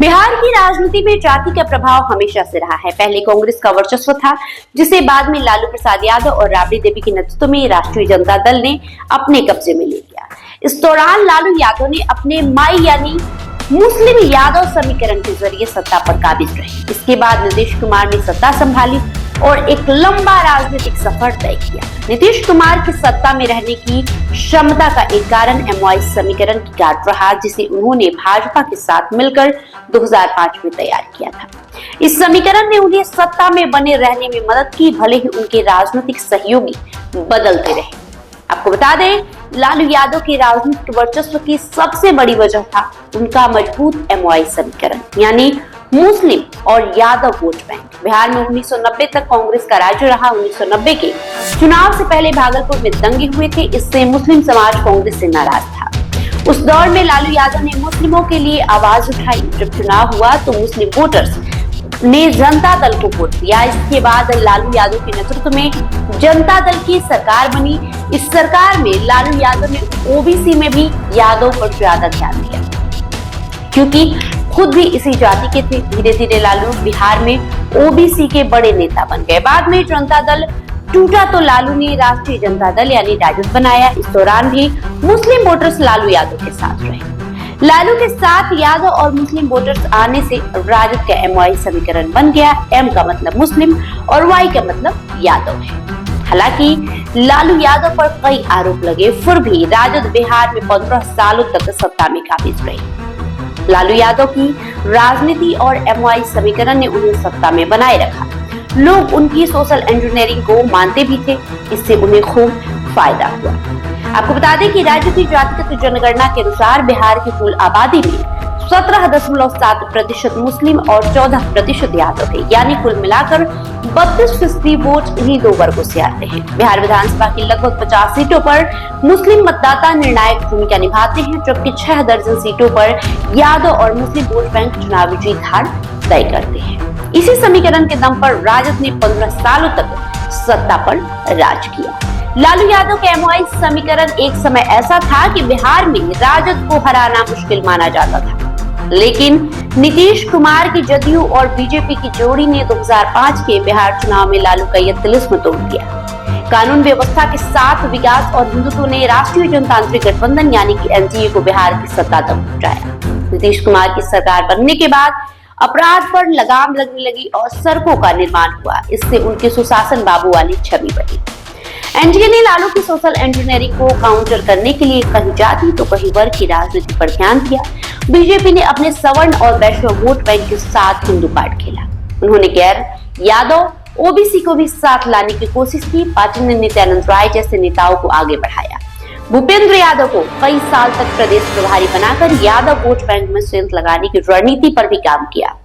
बिहार की राजनीति में जाति का प्रभाव हमेशा से रहा है। पहले कांग्रेस का वर्चस्व था, जिसे बाद में लालू प्रसाद यादव और राबड़ी देवी के नेतृत्व में राष्ट्रीय जनता दल ने अपने कब्जे में ले लिया। इस दौरान लालू यादव ने अपने माई यानी मुस्लिम यादव समीकरण के जरिए सत्ता पर काबिज रहे। इसके बाद नीतीश कुमार ने सत्ता संभाली और एक लंबा राजनीतिक सफर तय किया। नीतीश कुमार की सत्ता में रहने की क्षमता का एक कारण MY समीकरण की गांठ रहा, जिसे उन्होंने भाजपा के साथ मिलकर 2005 में तैयार किया था। इस समीकरण ने उन्हें सत्ता में बने रहने में मदद की, भले ही उनके राजनीतिक सहयोगी बदलते रहे। आपको बता दें, लालू यादव के राजनीतिक वर्चस्व की सबसे बड़ी वजह था उनका मजबूत MY समीकरण, यानी मुस्लिम और यादव वोट बैंक। बिहार में 1990 तक कांग्रेस का राज्य रहा। 1990 के चुनाव से पहले भागलपुर में दंगे हुए थे, इससे मुस्लिम समाज कांग्रेस से नाराज था। उस दौर में लालू यादव ने मुस्लिमों के लिए आवाज उठाई। जब चुनाव हुआ तो मुस्लिम वोटर्स ने जनता दल को वोट दिया। इसके बाद लालू यादव के नेतृत्व में जनता दल की सरकार बनी। इस सरकार में लालू यादव ने OBC में भी यादव पर ज्यादा ध्यान दिया, क्योंकि खुद भी इसी जाति के थे। धीरे धीरे लालू बिहार में OBC के बड़े नेता बन गए। बाद में जनता दल टूटा तो लालू ने राष्ट्रीय जनता दल यानी राजद बनाया। इस दौरान भी मुस्लिम वोटर्स लालू यादव के साथ रहे। लालू के साथ यादव और मुस्लिम वोटर्स आने से राजद का MY समीकरण बन गया। M का मतलब मुस्लिम और Y का मतलब यादव है। हालांकि लालू यादव पर कई आरोप लगे, फिर भी राजद बिहार में 15 सालों तक सत्ता में काबिज रही। लालू यादव की राजनीति और MY समीकरण ने उन्हें सत्ता में बनाए रखा। लोग उनकी सोशल इंजीनियरिंग को मानते भी थे, इससे उन्हें खूब फायदा हुआ। आपको बता दें कि राज्य की जातिगत जनगणना के अनुसार बिहार की कुल आबादी में 17.7% मुस्लिम और 14% यादव है, यानी कुल मिलाकर 32% वोट इन्हीं दो वर्गों से आते हैं। बिहार विधानसभा की लगभग 50 सीटों पर मुस्लिम मतदाता निर्णायक भूमिका निभाते हैं, जबकि 6 दर्जन सीटों पर यादव और मुस्लिम वोट बैंक चुनावी जीत हार तय करते हैं। इसी समीकरण के दम पर राजद ने 15 सालों तक सत्ता पर राज किया। लालू यादव का MY समीकरण एक समय ऐसा था कि बिहार में राजद को हराना मुश्किल माना जाता था, लेकिन नीतीश कुमार की जदयू और बीजेपी की जोड़ी ने 2005 के बिहार चुनाव में लालू का यह तिलिस्म तोड़ दिया। कानून व्यवस्था के साथ विकास और हिंदुत्व ने राष्ट्रीय जनतांत्रिक गठबंधन यानी कि NDA को बिहार की सत्ता तक पहुंचाया। नीतीश कुमार की सरकार बनने के बाद अपराध पर लगाम लगने लगी और सड़कों का निर्माण हुआ। इससे उनके सुशासन बाबू वाली छवि बनी। NDA ने लालू की सोशल इंजीनियरिंग को काउंटर करने के लिए कहीं जाति तो कहीं वर्ग की राजनीति पर ध्यान दिया। बीजेपी ने अपने सवर्ण और वैश्य वोट बैंक के साथ हिंदू कार्ड खेला। उन्होंने गैर यादव OBC को भी साथ लाने की कोशिश की। पार्टी ने नित्यानंद राय जैसे नेताओं को आगे बढ़ाया। भूपेंद्र यादव को कई साल तक प्रदेश प्रभारी बनाकर यादव वोट बैंक में सेंध लगाने की रणनीति पर भी काम किया।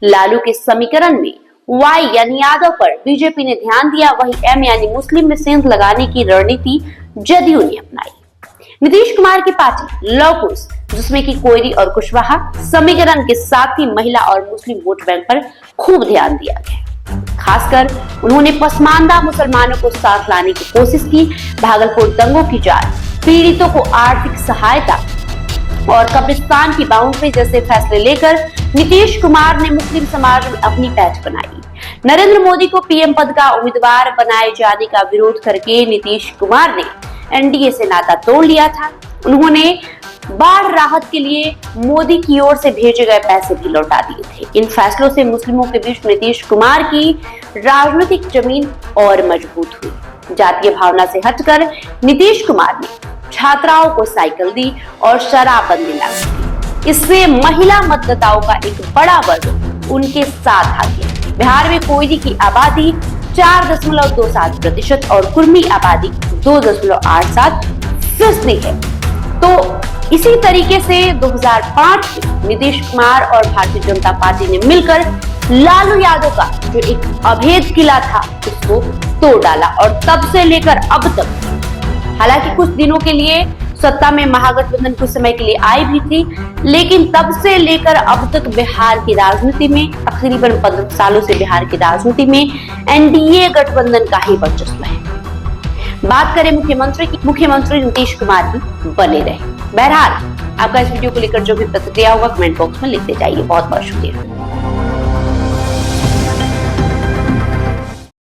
लालू के समीकरण में Y यानी यादव पर बीजेपी ने ध्यान दिया, वही M यानी मुस्लिम में सेंध लगाने की रणनीति जदयू ने अपनाई। नीतीश कुमार की पार्टी लव कुश, जिसमें कि कोयरी और कुशवाहा समीकरण के साथ ही महिला और मुस्लिम वोट बैंक पर खूब ध्यान दिया गया। खासकर उन्होंने पसमानदा मुसलमानों को साथ लाने की कोशिश की। भागलपुर दंगों की जांच, पीड़ितों को आर्थिक सहायता और कब्रिस्तान की बाउंड्री जैसे फैसले लेकर नीतीश कुमार ने मुस्लिम समाज में अपनी पैठ बनाई। नरेंद्र मोदी को PM पद का उम्मीदवार बनाए जाने का विरोध करके नीतीश कुमार ने NDA से नाता तोड़ लिया था। उन्होंने बाढ़ राहत के लिए मोदी की ओर से भेजे गए पैसे भी लौटा दिए थे। इन फैसलों से मुस्लिमों के बीच नीतीश कुमार की राजनीतिक जमीन और मजबूत हुई। जातीय भावना से हटकर नीतीश कुमार ने छात्राओं को साइकिल दी और शराबबंदी लागू की। इससे महिला मतदाताओं का एक बड़ा वर्ग उनके साथ आ गया। बिहार में कोयरी की आबादी 4.27% और कुर्मी आबादी 2.87% है। तो इसी तरीके से 2005 में नीतीश कुमार और भारतीय जनता पार्टी ने मिलकर लालू यादव का जो एक अभेद किला था उसको तोड़ डाला और तब से लेकर अब तक, हालांकि कुछ दिनों के लिए सत्ता में महागठबंधन कुछ समय के लिए आई भी थी, लेकिन तब से लेकर अब तक बिहार की राजनीति में तकरीबन 15 सालों से बिहार की राजनीति में NDA गठबंधन का ही वर्चस्व है। बात करें मुख्यमंत्री की, मुख्यमंत्री नीतीश कुमार ही बने रहे। बहरहाल आपका इस वीडियो को लेकर जो भी प्रतिक्रिया होगा कमेंट बॉक्स में लिखते जाइए। बहुत बहुत शुक्रिया।